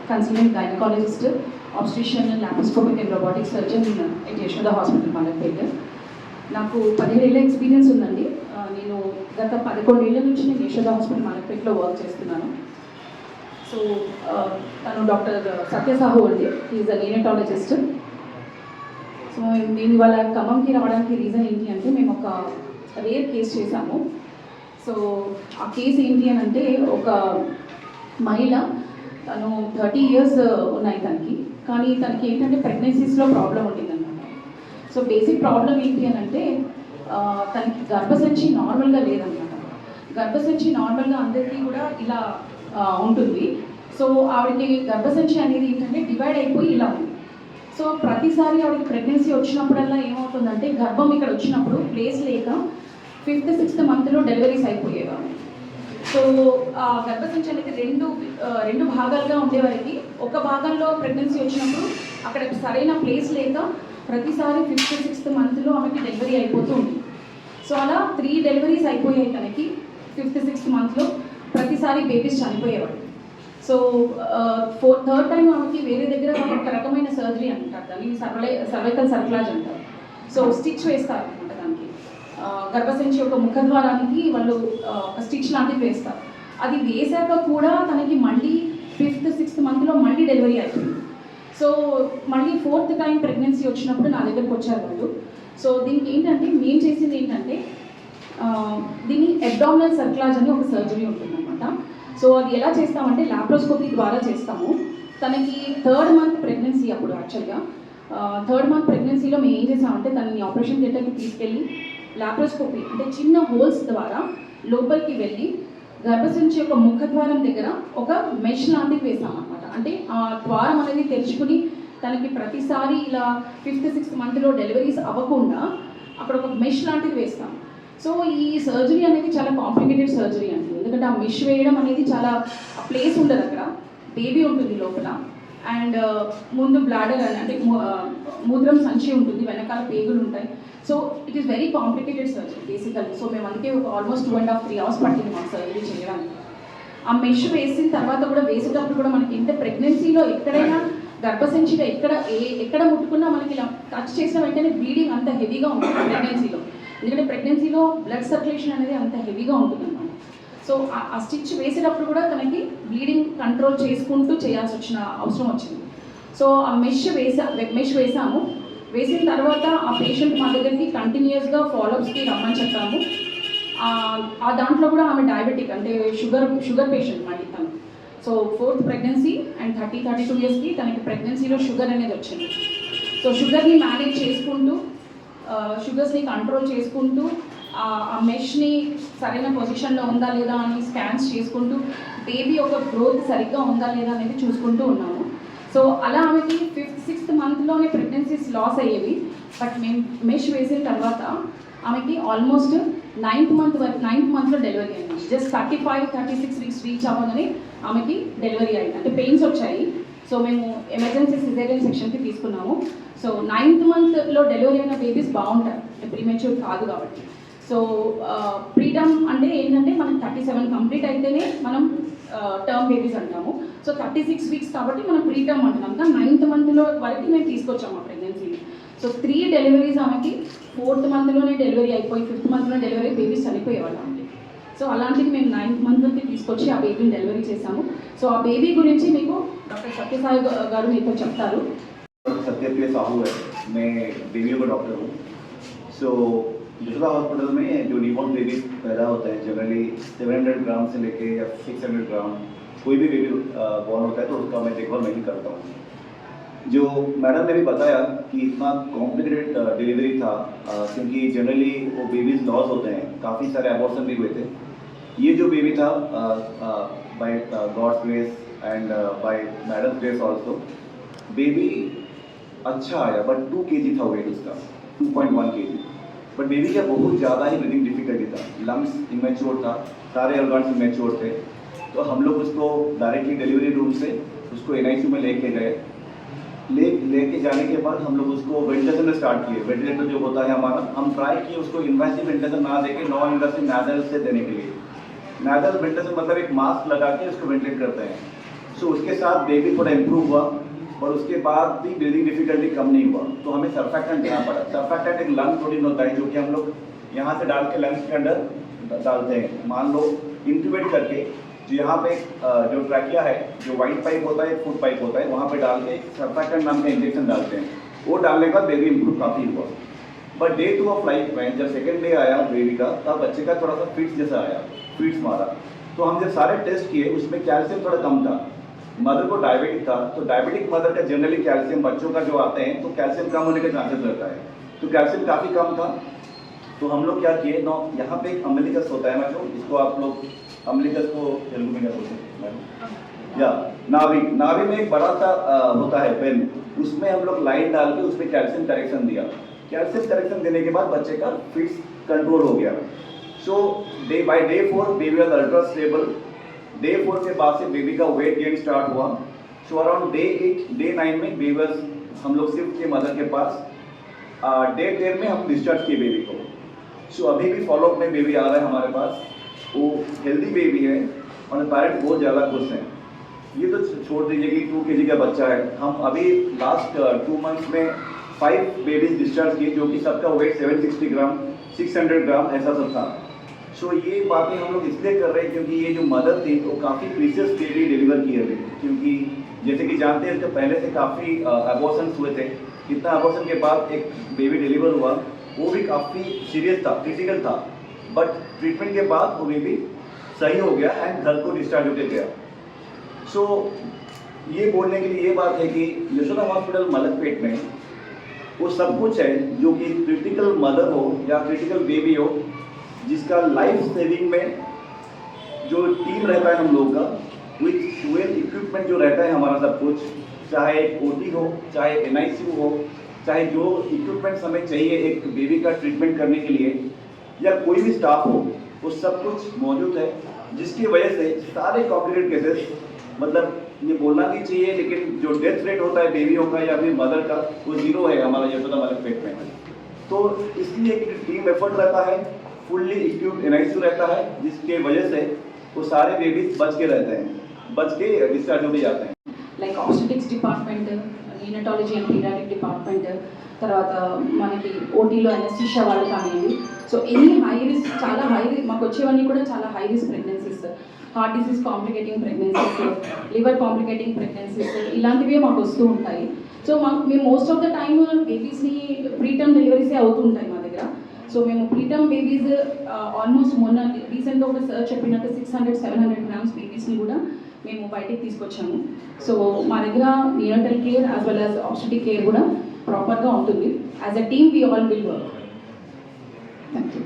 consultant gynecologist, obstetrician and laparoscopic and robotic surgeon at Yashoda Hospital, Malapet. నాకు 17 ఏళ్ళ experience ఉందండి. నేను గత 11 ఏళ్ళ నుంచి నేను యశోద హాస్పిటల్ మాలపేటలో వర్క్ చేస్తున్నాను. సో తను డాక్టర్ సత్య సాహు అండి, ఈజ్ అ నీనటాలజిస్ట్. సో మేము ఇవాళ ఖమ్మంకి రావడానికి రీజన్ ఏంటి అంటే, మేము ఒక రేర్ కేసు చేశాము. సో ఆ కేసు ఏంటి అని అంటే, ఒక మహిళ, తను 30 years ఉన్నాయి తనకి, కానీ తనకి ఏంటంటే ప్రెగ్నెన్సీస్లో ప్రాబ్లం ఉండిందన్నమాట. సో బేసిక్ ప్రాబ్లం ఏంటి అని అంటే, తనకి గర్భసంచి నార్మల్గా లేదన్నమాట. గర్భసంచి నార్మల్గా అందరికీ కూడా ఇలా ఉంటుంది. సో ఆవిడకి గర్భసంచి అనేది ఏంటంటే డివైడ్ అయిపోయి ఇలా ఉంది. సో ప్రతిసారి ఆవిడకి ప్రెగ్నెన్సీ వచ్చినప్పుడల్లా ఏమవుతుందంటే, గర్భం ఇక్కడ వచ్చినప్పుడు ప్లేస్ లేక 5th 6th మంత్లో డెలివరీస్ అయిపోయేవారు. సో ఆ గర్భసంచి అనేది రెండు భాగాలుగా ఉండేవారికి. ఒక భాగంలో ప్రెగ్నెన్సీ వచ్చినప్పుడు అక్కడ సరైన ప్లేస్ లేక ప్రతిసారి 5th 6th మంత్లో ఆమెకి డెలివరీ అయిపోతూ ఉంది. సో అలా 3 డెలివరీస్ అయిపోయాయి తనకి 5th 6th మంత్లో. ప్రతిసారి బేబీస్ చనిపోయేవాడు. సో థర్డ్ టైం ఆమెకి వేరే దగ్గర ఒక రకమైన సర్జరీ అంటారు, దాన్ని సర్వైకల్ సర్క్లాజ్ అంటారు. సో స్టిచ్ వేస్తారు అనమాట దానికి. గర్భసంచి యొక్క ముఖద్వారానికి వాళ్ళు ఒక స్టిచ్ లాంటిది వేస్తారు. అది వేశాక కూడా తనకి మళ్ళీ 5th 6th మంత్లో మళ్ళీ డెలివరీ అయిపోయింది. సో మళ్ళీ 4th టైం ప్రెగ్నెన్సీ వచ్చినప్పుడు నా దగ్గరకు వచ్చారు వాళ్ళు. సో దీనికి ఏంటంటే, మేము చేసింది ఏంటంటే, దీన్ని అబ్డామినల్ సర్క్లాజ్ అని ఒక సర్జరీ ఉంటుందన్నమాట. సో అది ఎలా చేస్తామంటే, లాప్రోస్కోపీ ద్వారా చేస్తాము. తనకి 3rd month ప్రెగ్నెన్సీ అప్పుడు. యాక్చువల్గా 3rd month ప్రెగ్నెన్సీలో మేము ఏం చేసామంటే, తనని ఆపరేషన్ థియేటర్కి తీసుకెళ్ళి లాప్రోస్కోపీ అంటే చిన్న హోల్స్ ద్వారా లోపలికి వెళ్ళి గర్భసంచి యొక్క ముఖద్వారం దగ్గర ఒక మెష్ లాంటిది వేసామన్నమాట. అంటే ఆ ద్వారం అనేది తెరుచుకుని తనకి ప్రతిసారి ఇలా 5th 6th మంత్లో డెలివరీస్ అవ్వకుండా అక్కడ ఒక మెష్ లాంటిది వేస్తాం. సో ఈ సర్జరీ అనేది చాలా కాంప్లికేటెడ్ సర్జరీ అండి. ఎందుకంటే ఆ మెష్ వేయడం అనేది చాలా ప్లేస్ ఉండదు, అక్కడ బేబీ ఉంటుంది లోపల, అండ్ ముందు బ్లాడర్ అంటే మూత్రం సంచి ఉంటుంది, వెనకాల పేగులు ఉంటాయి. So it is very complicated surgery basically. So మేము అందుకే ఒక ఆల్మోస్ట్ 2.5-3 hours పట్టింది మాకు సర్జరీ చేయడానికి. ఆ మెష్ వేసిన తర్వాత కూడా, వేసేటప్పుడు కూడా మనకి ఎంత ప్రెగ్నెన్సీలో ఎక్కడైనా గర్భసంచిగా ఎక్కడ ముట్టుకున్నా మనకి ఇలా టచ్ చేసిన వెంటనే బ్లీడింగ్ అంత హెవీగా ఉంటుంది ప్రెగ్నెన్సీలో. ఎందుకంటే ప్రెగ్నెన్సీలో బ్లడ్ సర్క్యులేషన్ అనేది అంత హెవీగా ఉంటుంది అన్నమాట. సో ఆ స్టిచ్ వేసేటప్పుడు కూడా తనకి బ్లీడింగ్ కంట్రోల్ చేసుకుంటూ చేయాల్సి వచ్చిన అవసరం వచ్చింది. సో ఆ మెష్ వేసాము. వేసిన తర్వాత ఆ పేషెంట్ మా దగ్గరికి కంటిన్యూస్గా ఫాలోఅప్స్కి రమ్మని చెప్పాము. ఆ దాంట్లో కూడా ఆమె డయాబెటిక్ అంటే షుగర్ పేషెంట్ మళ్ళీ తను. సో 4th ప్రెగ్నెన్సీ అండ్ 32 yearsకి తనకి ప్రెగ్నెన్సీలో షుగర్ అనేది వచ్చింది. సో షుగర్ని మేనేజ్ చేసుకుంటూ, షుగర్స్ని కంట్రోల్ చేసుకుంటూ, ఆ మెష్ని సరైన పొజిషన్లో ఉందా లేదా అని స్కాన్స్ చేసుకుంటూ, బేబీ యొక్క గ్రోత్ సరిగ్గా ఉందా లేదా అనేది చూసుకుంటూ ఉన్నాము. సో అలా ఆమెకి 5th 6th మంత్లోనే ప్రెగ్నెన్సీస్ లాస్ అయ్యేవి. బట్ మేము మెష్ వేసిన తర్వాత ఆమెకి ఆల్మోస్ట్ 9th మంత్లో డెలివరీ అయింది. జస్ట్ 35-36 weeks రీచ్ అవ్వగానే ఆమెకి డెలివరీ అయింది. అంటే పెయిన్స్ వచ్చాయి. సో మేము ఎమర్జెన్సీ సిజేరియన్ సెక్షన్కి తీసుకున్నాము. సో 9th మంత్లో డెలివరీ అయిన బేబీస్ బాగుంటారు, ప్రీమెచ్యూర్ కాదు కాబట్టి. సో ప్రీటర్మ్ అంటే ఏంటంటే, మనకి 37 కంప్లీట్ అయితేనే మనం టర్మ్ బేబీస్ అంటాము. సో 36 weeks కాబట్టి మనం ప్రీటర్మ్ అంటున్నాం. కానీ 9th మంత్లో వరకు మేము తీసుకొచ్చాము ఆ ప్రెగ్నెన్సీని. సో 3 డెలివరీస్ ఆమెకి 4th మంత్లోనే డెలివరీ అయిపోయి 5th మంత్లోనే డెలివరీ బేబీస్ చనిపోయేవాళ్ళు ఆమెకి. సో అలాంటిది మేము 9th మంత్కి తీసుకొచ్చి ఆ బేబీని డెలివరీ చేశాము. సో ఆ బేబీ గురించి మీకు డాక్టర్ సత్యసాయి గారు మీతో చెప్తారు. सत्यप्रिय साहू है, मैं बेबियों का डॉक्टर हूँ. सो यशोदा हॉस्पिटल में जो न्यूबॉर्न बेबी पैदा होता है, जनरली 700 ग्राम से लेके या 600 ग्राम कोई भी बेबी बॉर्न होता है तो उसका मैं देखभाल मैं ही करता हूँ. जो मैडम ने भी बताया कि इतना कॉम्प्लिकेटेड डिलीवरी था, क्योंकि जनरली वो बेबीज लॉस होते हैं, काफ़ी सारे अबॉर्शन भी हुए थे. ये जो बेबी था by God's grace and by madam grace also, baby अच्छा आया. बट 2 kg था वेट उसका, 2.1 kg. बट बेबी का बहुत ज़्यादा ही ब्रीदिंग डिफिकल्टी था, लंग्स इमेच्योर था, सारे ऑर्गन्स इमेच्योर थे. तो हम लोग उसको डायरेक्टली डिलीवरी रूम से उसको NICU में लेके गए. लेके जाने के बाद हम लोग उसको वेंटिलेशन में स्टार्ट किए. वेंटिलेटर जो होता है हमारा, हम ट्राई किए उसको इन्वेसिव वेंटिलेशन ना देके नॉन इन्वेसिव नाजल से देने के लिए. नाजल वेंटिलेशन मतलब एक मास्क लगा के उसको वेंटिलेट करते हैं. सो उसके साथ बेबी थोड़ा इम्प्रूव हुआ, और उसके बाद भी ब्रीदिंग डिफिकल्टी कम नहीं हुआ, तो हमें सर्फैक्टेंट देना पड़ा। सर्फैक्टेंट एक लंग प्रोटीन होता है जो कि हम लोग यहाँ से डाल के लंग्स के अंदर डालते हैं। मान लो इंक्यूबेट करके जो यहाँ पे जो ट्रैकिया है, जो वाइट पाइप होता है, फूड पाइप होता है, वहाँ पे डाल के सर्फैक्टेंट नाम का इंजेक्शन डालते हैं। वो डालने के बाद बेबी इम्प्रूव काफ़ी हुआ। बट डे 2 ऑफ लाइफ में जब सेकेंड डे आया बेबी का, तब बच्चे का थोड़ा सा फिट्स जैसा आया, फिट्स मारा। तो हम जब सारे टेस्ट किए उसमें कैल्शियम थोड़ा कम था। मदर को डायबिटिक था, तो डायबिटिक मदर का जनरली कैल्शियम बच्चों का जो आते हैं तो कैल्शियम कम होने के चांसेस रहता है, तो कैल्शियम काफ़ी कम था। तो हम लोग क्या किए, यहाँ पे एक अम्बिलिकस होता है ना, जो इसको आप लोग अम्बिलिकस को तेलुगु में क्या बोलते हैं, या नाभि में एक बड़ा सा होता है पेन, उसमें हम लोग लाइन डाल के उसमें कैल्शियम करेक्शन दिया। कैल्शियम करेक्शन देने के बाद बच्चे का फिट्स कंट्रोल हो गया। So by day 4 baby was ultra stable. Day 4 के बाद से बेबी का वेट गेन स्टार्ट हुआ। सो अराउंड डे 8 डे 9 में बेबी हम लोग शिफ्ट किए मदर के पास। डे 10 में हम डिस्चार्ज किए बेबी को। सो अभी भी फॉलोअप में बेबी आ रहा है हमारे पास, वो हेल्दी बेबी है और पेरेंट्स बहुत ज़्यादा खुश हैं। ये तो छोड़ दीजिए कि 2 kg का बच्चा है। हम अभी लास्ट 2 मंथ्स में 5 बेबीज डिस्चार्ज किए, जो कि सबका वेट 760 ग्राम 600 ग्राम ऐसा सब था। सो ये बातें हम लोग इसलिए कर रहे हैं क्योंकि ये जो मदर थी वो काफ़ी प्रीशियस बेबी डिलीवर किए थे, क्योंकि जैसे कि जानते हैं इसके पहले से काफ़ी अबॉर्शंस हुए थे। इतना अबॉर्शन के बाद एक बेबी डिलीवर हुआ, वो भी काफ़ी सीरियस था, क्रिटिकल था, बट ट्रीटमेंट के बाद वो बेबी सही हो गया एंड घर को डिस्चार्ज होकर गया। सो ये बोलने के लिए ये बात है कि यशोदा हॉस्पिटल मलकपेट में वो सब कुछ है जो कि क्रिटिकल मदर हो या क्रिटिकल बेबी हो, जिसका लाइफ सेविंग में जो टीम रहता है हम लोग का, विथ वेल इक्विपमेंट जो रहता है हमारा सब कुछ, चाहे ओटी हो, चाहे NICU हो, चाहे जो इक्विपमेंट्स हमें चाहिए एक बेबी का ट्रीटमेंट करने के लिए, या कोई भी स्टाफ हो, वो सब कुछ मौजूद है, जिसकी वजह से सारे कॉम्प्लिकेटेड केसेस, मतलब ये बोलना नहीं चाहिए लेकिन जो डेथ रेट होता है बेबियों का या फिर मदर का, वो 0 है हमारा यशोदा मलकपेट में। तो इसलिए एक टीम एफर्ट रहता है, फुल्ली इक्विप्ड NICU रहता है, जिसके वजह से वो सारे बेबीज बच के रहते हैं, बच के डिस्चार्ज होके जाते हैं। Like obstetrics department, neonatology and paediatric department, తర్వాత మనకి ఓటీలో అనెస్థీషియా వాళ్ళు కానివ్వండి. సో ఎనీ హై రిస్క్, చాలా హై మాకు వచ్చేవన్నీ కూడా చాలా high risk pregnancies, heart disease complicating pregnancies, liver complicating pregnancies, ఇలాంటివే మాకు వస్తూ ఉంటాయి. సో మేము మోస్ట్ ఆఫ్ ద టైమ్ బేబీస్ని ప్రీటర్మ్ డెలివరీసే అవుతూ ఉంటాయి మా దగ్గర. సో మేము ప్రీటర్మ్ బేబీస్ ఆల్మోస్ట్ మొన్న రీసెంట్గా ఒక సార్ చెప్పినట్టు 600-700 గ్రామ్స్ బేబీస్ని కూడా మేము బయటికి తీసుకొచ్చాము. సో మా దగ్గర neonatal care as well as obstetric care కూడా ప్రాపర్గా ఉంటుంది. As a team we all will work. Thank you.